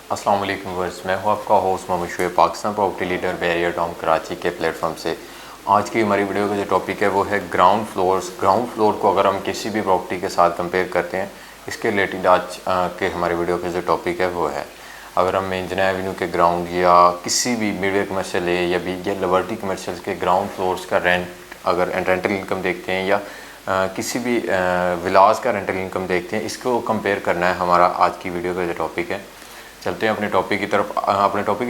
अस्सलाम वालेकुम व्यूअर्स, मैं हूं आपका host Mohammad Shoaib, Pakistan property leader Bahria town Karachi के प्लेटफॉर्म से। आज की हमारी वीडियो का जो टॉपिक है वो है ग्राउंड फ्लोर्स। ग्राउंड फ्लोर को अगर हम किसी भी प्रॉपर्टी के साथ कंपेयर करते हैं, इसके रिलेटेड आज के हमारे वीडियो का जो टॉपिक है वो है, अगर हम इंजीनियर एवेन्यू के ग्राउंड या किसी भी मिडवे कमर्शियल है या भी या लिबर्टी कमर्शियल के ग्राउंड फ्लोर्स का रेंट, अगर रेंटल इनकम देखते हैं या किसी भी विलास का रेंटल इनकम देखते हैं, इसको कंपेयर करना है हमारा आज की वीडियो का जो टॉपिक है। चलते हैं अपने टॉपिक की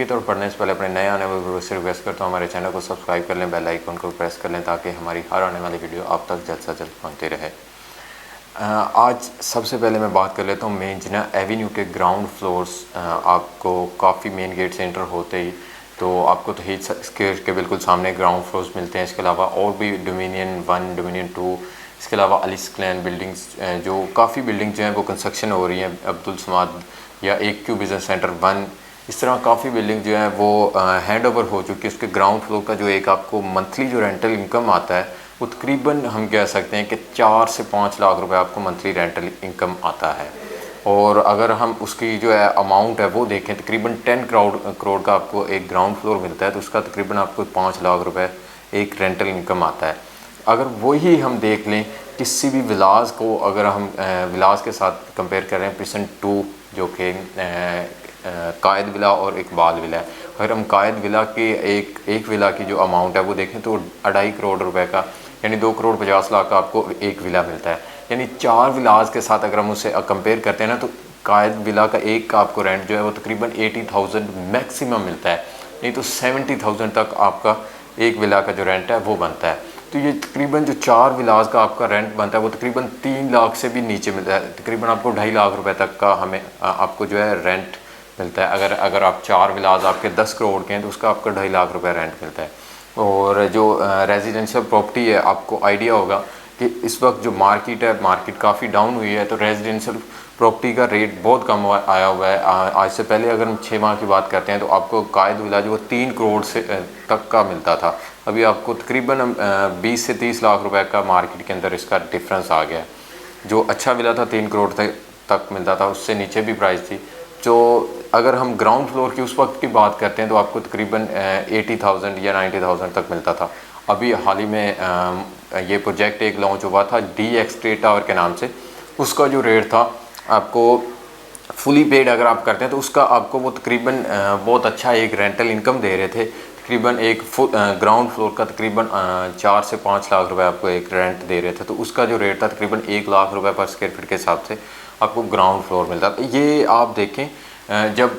तरफ। पढ़ने से पहले अपने नए आने वाले व्यूअर्स से रिक्वेस्ट करता हूँ, हमारे चैनल को सब्सक्राइब कर लें, बेल आइकन को प्रेस कर लें ताकि हमारी हर आने वाली वीडियो आप तक जल्द से जल्द पहुँचते रहे। आज सबसे पहले मैं बात कर लेता हूँ मेन इंजीनियर एवेन्यू के ग्राउंड फ्लोर्स। आपको काफ़ी मेन गेट से एंटर होते ही तो आपको तो हीट स्केयर के बिल्कुल सामने ग्राउंड फ्लोर्स मिलते हैं। इसके अलावा और भी डोमिनियन 1, डोमिनियन 2, इसके अलावा अलिस्क्लैन बिल्डिंग्स, जो काफ़ी बिल्डिंग जो हैं वो कंस्ट्रक्शन हो रही हैं, अब्दुल समाद या एक क्यू बिज़नेस सेंटर 1, इस तरह काफ़ी बिल्डिंग जो है वो हैंड ओवर हो चुकी है। उसके ग्राउंड फ्लोर का जो एक आपको मंथली जो रेंटल इनकम आता है वो तकरीबन हम कह सकते हैं कि 4 से 5 लाख रुपए आपको मंथली रेंटल इनकम आता है। और अगर हम उसकी जो है अमाउंट है वो देखें, तकरीबन 10 करोड़ का आपको एक ग्राउंड फ्लोर मिलता है, तो उसका तकरीबन आपको 5 लाख रुपए एक रेंटल इनकम आता है। अगर वही हम देख लें किसी भी विलास को, अगर हम विलास के साथ कंपेयर करें, प्रिसन 2 जो कि कायद विला और इकबाल विला है, अगर हम कायद विला के एक विला की जो अमाउंट है वो देखें तो 2.5 करोड़ रुपए का, यानी 2 करोड़ 50 लाख का आपको एक विला मिलता है। यानी 4 विलास के साथ अगर हम उसे कंपेयर करते हैं ना, तो कायद विला का एक का आपको रेंट जो है वो तकरीबन 80,000 मैक्सिमम मिलता है, नहीं तो 70,000 तक आपका एक विला का जो रेंट है वो बनता है। तो ये तकरीबन जो 4 विलास का आपका रेंट बनता है वो तकरीबन 3 लाख से भी नीचे मिलता है, तकरीबन आपको 2.5 लाख रुपए तक का हमें आपको जो है रेंट मिलता है। अगर आप 4 विलास आपके 10 करोड़ के हैं तो उसका आपका 2.5 लाख रुपए रेंट मिलता है। और जो रेजिडेंशियल प्रॉपर्टी है, आपको आइडिया होगा कि इस वक्त जो मार्केट है, मार्केट काफ़ी डाउन हुई है, तो रेजिडेंशियल प्रॉपर्टी का रेट बहुत कम आया हुआ है। आज से पहले अगर हम 6 माह की बात करते हैं तो आपको कायद विला जो 3 करोड़ से तक का मिलता था, अभी आपको तकरीबन 20 से 30 लाख रुपए का मार्केट के अंदर इसका डिफरेंस आ गया। जो अच्छा विला था 3 करोड़ तक मिलता था, उससे नीचे भी प्राइस थी। जो अगर हम ग्राउंड फ्लोर की उस वक्त की बात करते हैं तो आपको तकरीबन 80,000 या 90,000 तक मिलता था। अभी हाल ही में ये प्रोजेक्ट एक लॉन्च हुआ था DX ट्रेड टावर के नाम से, उसका जो रेट था आपको फुली पेड अगर आप करते हैं तो उसका आपको वो तकरीबन बहुत अच्छा एक रेंटल इनकम दे रहे थे। तकरीबन एक ग्राउंड फ्लोर का तकरीबन 4 से 5 लाख रुपए आपको एक रेंट दे रहे थे, तो उसका जो रेट था तकरीबन 1 लाख रुपए पर स्क्वायर फीट के हिसाब से आपको ग्राउंड फ्लोर मिलता था। ये आप देखें जब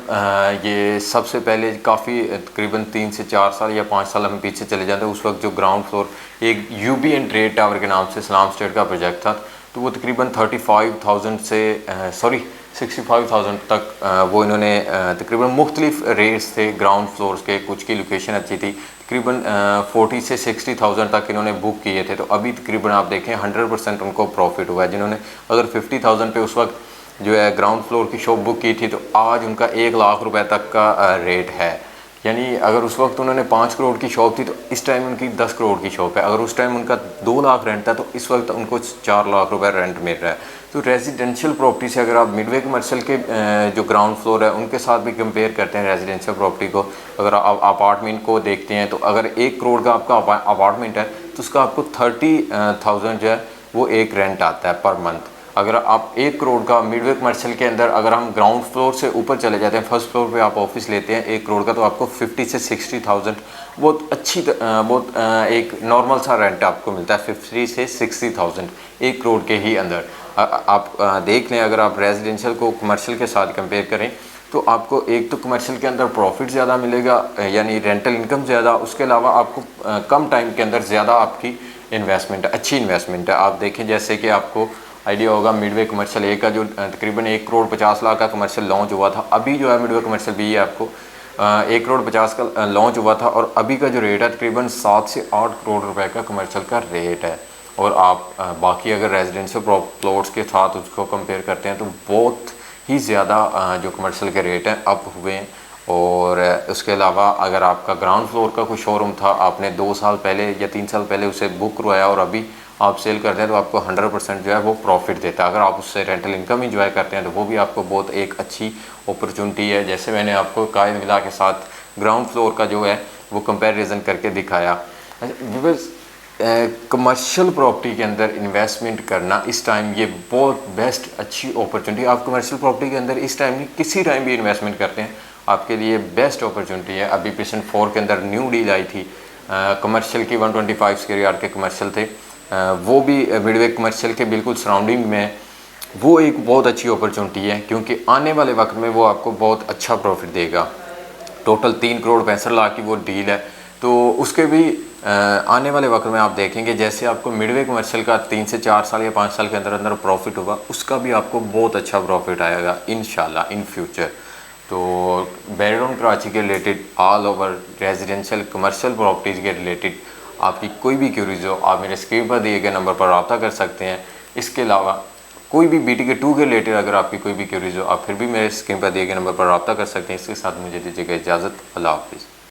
ये सबसे पहले काफ़ी तकरीबन 3 से 4 साल या 5 साल हम पीछे चले जाते हैं, उस वक्त जो ग्राउंड फ्लोर एक UBN ट्रेड टावर के नाम से इस्लाम स्टेट का प्रोजेक्ट था, तो वो तकरीबन 65,000 तक वो इन्होंने तकरीबन मुख्तलिफ रेट्स थे ग्राउंड फ्लोर्स के, कुछ की लोकेशन अच्छी थी, तकरीबन 40 से 60,000 तक इन्होंने बुक किए थे। तो अभी तकरीबन आप देखें 100% उनको प्रॉफिट हुआ है। जिन्होंने अगर 50,000 पे उस वक्त जो है ग्राउंड फ्लोर की शॉप बुक की थी, तो आज उनका 1 लाख रुपए तक का रेट है। यानी अगर उस वक्त उन्होंने 5 करोड़ की शॉप थी तो इस टाइम उनकी 10 करोड़ की शॉप है। अगर उस टाइम उनका 2 लाख रेंट था तो इस वक्त उनको 4 लाख रुपए रेंट मिल रहा है। तो रेजिडेंशियल प्रॉपर्टी से अगर आप मिडवे कमर्शियल के जो ग्राउंड फ्लोर है उनके साथ भी कंपेयर करते हैं रेजिडेंशियल प्रॉपर्टी को, अगर आप अपार्टमेंट को देखते हैं तो अगर 1 करोड़ का आपका अपार्टमेंट है तो उसका आपको 30,000 जो है वो एक रेंट आता है पर मंथ। अगर आप 1 करोड़ का मिडवे कमर्शियल के अंदर अगर हम ग्राउंड फ्लोर से ऊपर चले जाते हैं, फर्स्ट फ्लोर पे आप ऑफिस लेते हैं 1 करोड़ का, तो आपको 50 से 60,000 बहुत बहुत एक नॉर्मल सा रेंट आपको मिलता है, 50 से 60,000 1 करोड़ के ही अंदर। आप देख लें, अगर आप रेजिडेंशियल को कमर्शियल के साथ कंपेयर करें तो आपको एक तो कमर्शियल के अंदर प्रॉफिट ज़्यादा मिलेगा, यानी रेंटल इनकम ज़्यादा, उसके अलावा आपको कम टाइम के अंदर ज़्यादा आपकी इन्वेस्टमेंट है, अच्छी इन्वेस्टमेंट है। आप देखें जैसे कि आपको आइडिया होगा मिडवे कमर्शियल ए का जो तकरीबन 1 करोड़ 50 लाख का कमर्शियल लॉन्च हुआ था, अभी जो है मिडवे कमर्शियल बी है आपको 1 करोड़ 50 का लॉन्च हुआ था, और अभी का जो रेट है तकरीबन 7 से 8 करोड़ रुपए का कमर्शियल का रेट है। और आप बाकी अगर रेजिडेंशियल प्लॉट्स के साथ उसको कंपेयर करते हैं तो बहुत ही ज़्यादा जो कमर्शियल के रेट हैं अप हुए हैं। और उसके अलावा अगर आपका ग्राउंड फ्लोर का कोई शोरूम था, आपने 2 साल पहले या 3 साल पहले उसे बुक करवाया और अभी आप सेल करते हैं तो आपको 100% जो है वो प्रॉफिट देता है। अगर आप उससे रेंटल इनकम इंजॉय करते हैं तो वो भी आपको बहुत एक अच्छी अपॉर्चुनिटी है। जैसे मैंने आपको कायद विला के साथ ग्राउंड फ्लोर का जो है वो कंपैरिजन करके दिखाया। व्यूअर्स, कमर्शियल प्रॉपर्टी के अंदर इन्वेस्टमेंट करना इस टाइम ये बहुत बेस्ट अच्छी अपॉर्चुनिटी। आप कमर्शियल प्रॉपर्टी के अंदर इस टाइम नहीं, किसी टाइम भी इन्वेस्टमेंट करते हैं आपके लिए बेस्ट अपॉर्चुनिटी है। अभी पेशेंट 4 के अंदर न्यू डील आई थी कमर्शियल की, 125 स्क्वायर यार्ड के कमर्शियल थे, वो भी मिडवे कमर्शियल के बिल्कुल सराउंडिंग में। वो एक बहुत अच्छी अपॉर्चुनिटी है क्योंकि आने वाले वक्त में वो आपको बहुत अच्छा प्रॉफिट देगा। टोटल 3 करोड़ 65 लाख की वो डील है। तो उसके भी आने वाले वक्त में आप देखेंगे जैसे आपको मिडवे कमर्शियल का 3 से 4 साल या 5 साल के अंदर अंदर प्रॉफिट होगा, उसका भी आपको बहुत अच्छा प्रॉफिट आएगा इंशाल्लाह इन फ्यूचर। तो बैरियर कराची के related all over residential commercial properties के रिलेटेड आपकी कोई भी क्यूरीज हो, आप मेरे स्क्रीन पर दिए गए नंबर पर रब्ता कर सकते हैं। इसके अलावा कोई भी BTK 2 के रिलेटेड अगर आपकी कोई भी क्यूरीज हो, आप फिर भी मेरे स्क्रीन पर दिए गए नंबर पर रब्ता कर सकते हैं। इसके साथ मुझे दीजिएगा इजाज़त। अल्लाह हाफिज़।